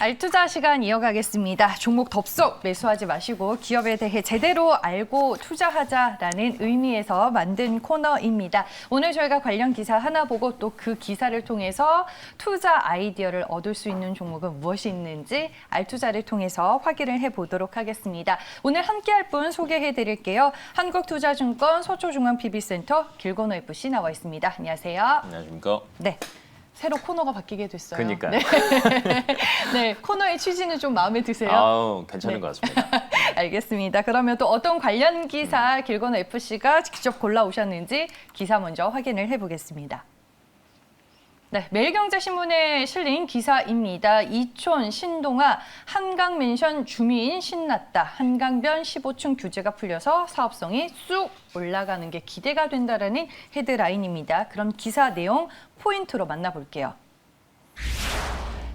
알투자 시간 이어가겠습니다. 종목 덥석 매수하지 마시고 기업에 대해 제대로 알고 투자하자라는 의미에서 만든 코너입니다. 오늘 저희가 관련 기사 하나 보고 또 그 기사를 통해서 투자 아이디어를 얻을 수 있는 종목은 무엇이 있는지 알투자를 통해서 확인을 해보도록 하겠습니다. 오늘 함께할 분 소개해드릴게요. 한국투자증권 서초중앙PB센터 길건호 FC 나와 있습니다. 안녕하세요. 안녕하십니까. 네. 새로 코너가 바뀌게 됐어요. 그러니까요. 네. 네, 코너의 취지는 좀 마음에 드세요? 아우, 괜찮은 것 같습니다. 알겠습니다. 그러면 또 어떤 관련 기사 길건호 FC가 직접 골라오셨는지 기사 먼저 확인을 해보겠습니다. 네, 매일경제신문에 실린 기사입니다. 이촌 신동아 한강맨션 주민 신났다. 한강변 15층 규제가 풀려서 사업성이 쑥 올라가는 게 기대가 된다라는 헤드라인입니다. 그럼 기사 내용 포인트로 만나볼게요.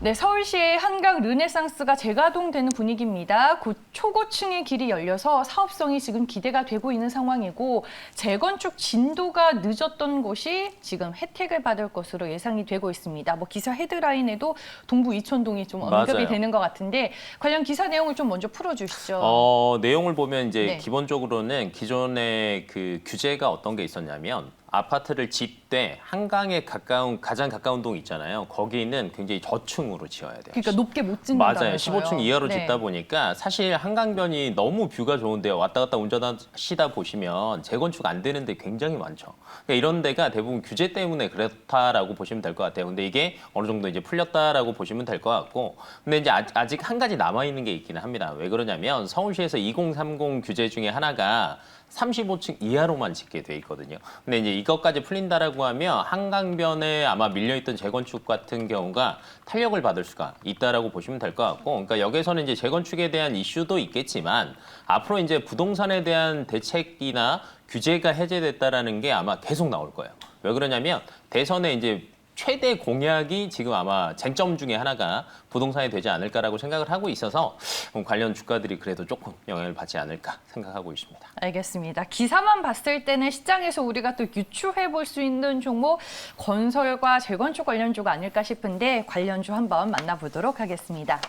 네, 서울시의 한강 르네상스가 재가동되는 분위기입니다. 곧 초고층의 길이 열려서 사업성이 지금 기대가 되고 있는 상황이고 재건축 진도가 늦었던 곳이 지금 혜택을 받을 것으로 예상이 되고 있습니다. 뭐 기사 헤드라인에도 동부 이촌동이 좀 언급이 맞아요. 되는 것 같은데 관련 기사 내용을 좀 먼저 풀어주시죠. 내용을 보면 이제 네. 기본적으로는 기존에 그 규제가 어떤 게 있었냐면 아파트를 짓되 한강에 가장 가까운 동 있잖아요. 거기는 굉장히 저층으로 지어야 돼요. 그러니까 높게 못 짓는다면서요. 맞아요. 15층 이하로 네. 짓다 보니까 사실 한강변이 너무 뷰가 좋은데요. 왔다 갔다 운전하시다 보시면 재건축 안 되는데 굉장히 많죠. 그러니까 이런 데가 대부분 규제 때문에 그렇다라고 보시면 될 것 같아요. 근데 이게 어느 정도 이제 풀렸다라고 보시면 될 것 같고, 근데 이제 아직 한 가지 남아 있는 게 있기는 합니다. 왜 그러냐면 서울시에서 2030 규제 중에 하나가 35층 이하로만 짓게 돼 있거든요. 근데 이제 이것까지 풀린다라고 하면 한강변에 아마 밀려있던 재건축 같은 경우가 탄력을 받을 수가 있다라고 보시면 될 것 같고, 그러니까 여기서는 이제 재건축에 대한 이슈도 있겠지만 앞으로 이제 부동산에 대한 대책이나 규제가 해제됐다라는 게 아마 계속 나올 거예요. 왜 그러냐면 대선에 이제 최대 공약이 지금 아마 쟁점 중에 하나가 부동산이 되지 않을까라고 생각을 하고 있어서 관련 주가들이 그래도 조금 영향을 받지 않을까 생각하고 있습니다. 알겠습니다. 기사만 봤을 때는 시장에서 우리가 또 유추해 볼 수 있는 종목 건설과 재건축 관련주가 아닐까 싶은데 관련주 한번 만나보도록 하겠습니다.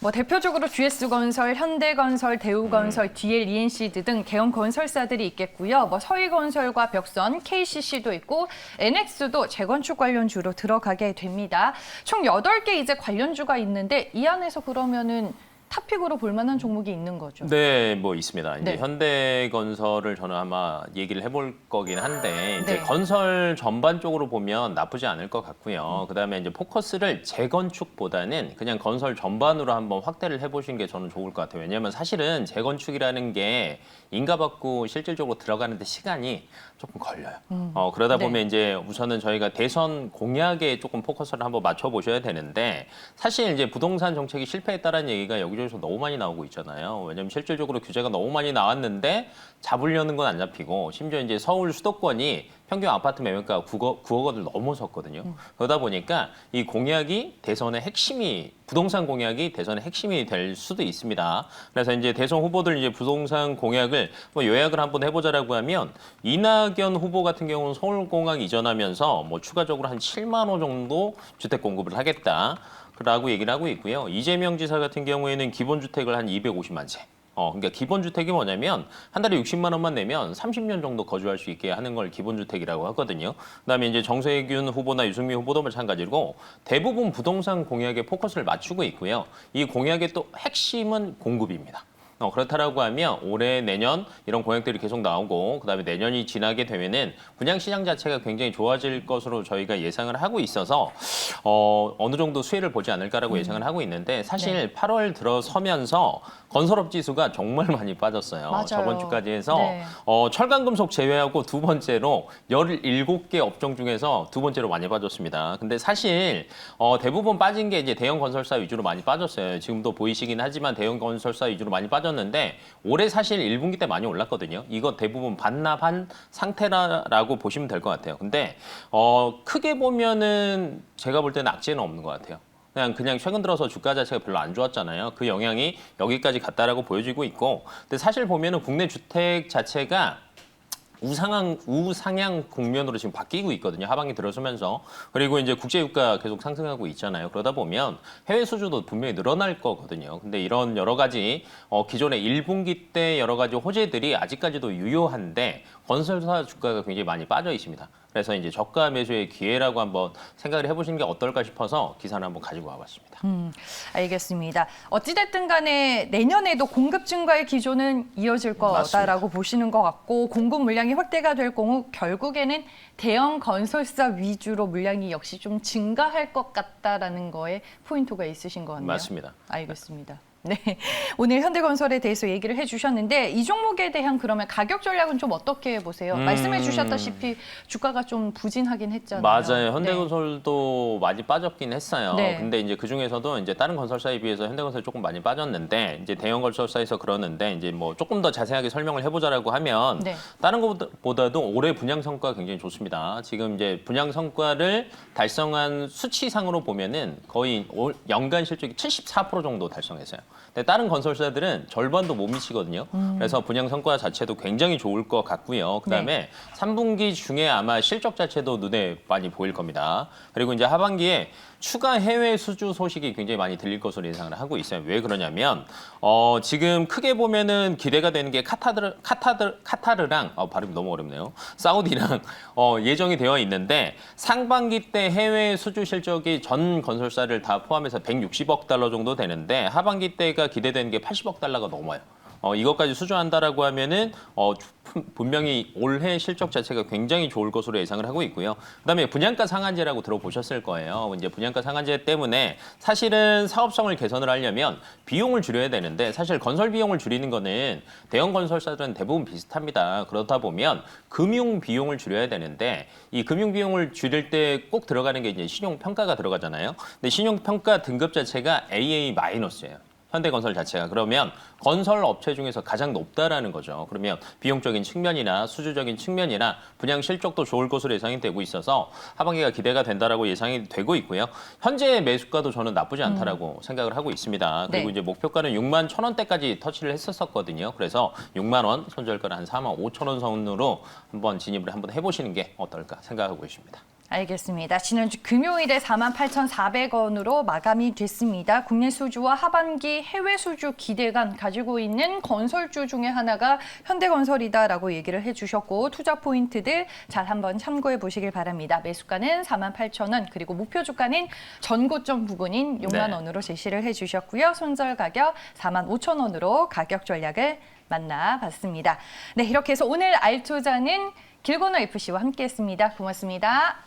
뭐 대표적으로 GS건설, 현대건설, 대우건설, DLENC 등 대형 건설사들이 있겠고요. 뭐 서희건설과 벽선, KCC도 있고 NX도 재건축 관련주로 들어가게 됩니다. 총 8개 이제 관련주가 있는데 이 안에서 그러면은 탑픽으로 볼 만한 종목이 있는 거죠. 네, 뭐 있습니다. 이제 네. 현대건설을 저는 아마 얘기를 해볼 거긴 한데 이제 네. 건설 전반적으로 보면 나쁘지 않을 것 같고요. 그다음에 이제 포커스를 재건축보다는 그냥 건설 전반으로 한번 확대를 해보시는 게 저는 좋을 것 같아요. 왜냐하면 사실은 재건축이라는 게 인가받고 실질적으로 들어가는데 시간이 조금 걸려요. 그러다 네. 보면 이제 우선은 저희가 대선 공약에 조금 포커스를 한번 맞춰보셔야 되는데 사실 이제 부동산 정책이 실패했다는 얘기가 여기저기서 너무 많이 나오고 있잖아요. 왜냐하면 실질적으로 규제가 너무 많이 나왔는데 잡으려는 건 안 잡히고 심지어 이제 서울 수도권이 평균 아파트 매매가가 9억 원을 넘어섰거든요. 그러다 보니까 이 공약이 대선의 핵심이 부동산 공약이 대선의 핵심이 될 수도 있습니다. 그래서 이제 대선 후보들 이제 부동산 공약을 뭐 요약을 한번 해보자라고 하면 이낙연 후보 같은 경우는 서울공항 이전하면서 뭐 추가적으로 한 7만 호 정도 주택 공급을 하겠다. 라고 얘기를 하고 있고요. 이재명 지사 같은 경우에는 기본주택을 한 250만 채. 그러니까 기본주택이 뭐냐면 한 달에 60만 원만 내면 30년 정도 거주할 수 있게 하는 걸 기본주택이라고 하거든요. 그다음에 이제 정세균 후보나 유승민 후보도 마찬가지고 대부분 부동산 공약에 포커스를 맞추고 있고요. 이 공약의 또 핵심은 공급입니다. 그렇다라고 하면 올해 내년 이런 공약들이 계속 나오고 그다음에 내년이 지나게 되면은 분양시장 자체가 굉장히 좋아질 것으로 저희가 예상을 하고 있어서 어느 정도 수혜를 보지 않을까라고 예상을 하고 있는데 사실 네. 8월 들어서면서 건설업 지수가 정말 많이 빠졌어요. 맞아요. 저번 주까지 해서 네. 철강금속 제외하고 두 번째로 17개 업종 중에서 두 번째로 많이 빠졌습니다. 근데 사실 대부분 빠진 게 이제 대형 건설사 위주로 많이 빠졌어요. 지금도 보이시긴 하지만 대형 건설사 위주로 많이 빠졌는데 올해 사실 1분기 때 많이 올랐거든요. 이거 대부분 반납한 상태라고 보시면 될 것 같아요. 근데 크게 보면은 제가 볼 때는 악재는 없는 것 같아요. 그냥 최근 들어서 주가 자체가 별로 안 좋았잖아요. 그 영향이 여기까지 갔다라고 보여지고 있고, 근데 사실 보면은 국내 주택 자체가 우상향 국면으로 지금 바뀌고 있거든요. 하반기 들어서면서. 그리고 이제 국제유가 계속 상승하고 있잖아요. 그러다 보면 해외 수주도 분명히 늘어날 거거든요. 근데 이런 여러 가지 기존의 1분기 때 여러 가지 호재들이 아직까지도 유효한데 건설사 주가가 굉장히 많이 빠져 있습니다. 그래서 이제 저가 매수의 기회라고 한번 생각을 해보시는 게 어떨까 싶어서 기사를 한번 가지고 와봤습니다. 알겠습니다. 어찌됐든 간에 내년에도 공급 증가의 기조는 이어질 거다라고 보시는 것 같고 공급 물량이 확대가 될 경우 결국에는 대형 건설사 위주로 물량이 역시 좀 증가할 것 같다라는 거에 포인트가 있으신 것 같네요. 맞습니다. 알겠습니다. 네, 오늘 현대건설에 대해서 얘기를 해주셨는데 이 종목에 대한 그러면 가격 전략은 좀 어떻게 보세요? 말씀해주셨다시피 주가가 좀 부진하긴 했잖아요. 맞아요. 현대건설도 많이 빠졌긴 했어요. 네. 근데 이제 그 중에서도 이제 다른 건설사에 비해서 현대건설이 조금 많이 빠졌는데 이제 대형 건설사에서 그러는데 이제 뭐 조금 더 자세하게 설명을 해보자라고 하면 네. 다른 것보다도 올해 분양 성과가 굉장히 좋습니다. 지금 이제 분양 성과를 달성한 수치상으로 보면은 거의 연간 실적이 74% 정도 달성했어요. 근데 다른 건설사들은 절반도 못 미치거든요. 그래서 분양 성과 자체도 굉장히 좋을 것 같고요. 그다음에 3분기 중에 아마 실적 자체도 눈에 많이 보일 겁니다. 그리고 이제 하반기에 추가 해외 수주 소식이 굉장히 많이 들릴 것으로 예상을 하고 있어요. 왜 그러냐면 지금 크게 보면은 기대가 되는 게 카타르랑 발음이 너무 어렵네요. 사우디랑 예정이 되어 있는데 상반기 때 해외 수주 실적이 전 건설사를 다 포함해서 160억 달러 정도 되는데 하반기 때가 기대되는 게 80억 달러가 넘어요. 이것까지 수주한다라고 하면은 분명히 올해 실적 자체가 굉장히 좋을 것으로 예상을 하고 있고요. 그다음에 분양가 상한제라고 들어보셨을 거예요. 이제 분양가 상한제 때문에 사실은 사업성을 개선을 하려면 비용을 줄여야 되는데 사실 건설 비용을 줄이는 거는 대형 건설사들은 대부분 비슷합니다. 그렇다 보면 금융 비용을 줄여야 되는데 이 금융 비용을 줄일 때 꼭 들어가는 게 이제 신용 평가가 들어가잖아요. 근데 신용 평가 등급 자체가 AA-예요. 현대건설 자체가. 그러면 건설 업체 중에서 가장 높다라는 거죠. 그러면 비용적인 측면이나 수주적인 측면이나 분양 실적도 좋을 것으로 예상이 되고 있어서 하반기가 기대가 된다라고 예상이 되고 있고요. 현재 매수가도 저는 나쁘지 않다라고 생각을 하고 있습니다. 그리고 네. 이제 목표가는 6만 1,000원대까지 터치를 했었거든요. 그래서 6만 원, 손절가는 한 4만 5천 원 선으로 한번 진입을 한번 해보시는 게 어떨까 생각하고 있습니다. 알겠습니다. 지난주 금요일에 48,400원으로 마감이 됐습니다. 국내 수주와 하반기 해외 수주 기대감 가지고 있는 건설주 중에 하나가 현대건설이다라고 얘기를 해주셨고 투자 포인트들 잘 한번 참고해 보시길 바랍니다. 매수가는 48,000원 그리고 목표 주가는 전고점 부근인 6만 원으로 제시를 해주셨고요. 손절 가격 45,000원으로 가격 전략을 만나봤습니다. 네, 이렇게 해서 오늘 알투자는 길건너 FC와 함께했습니다. 고맙습니다.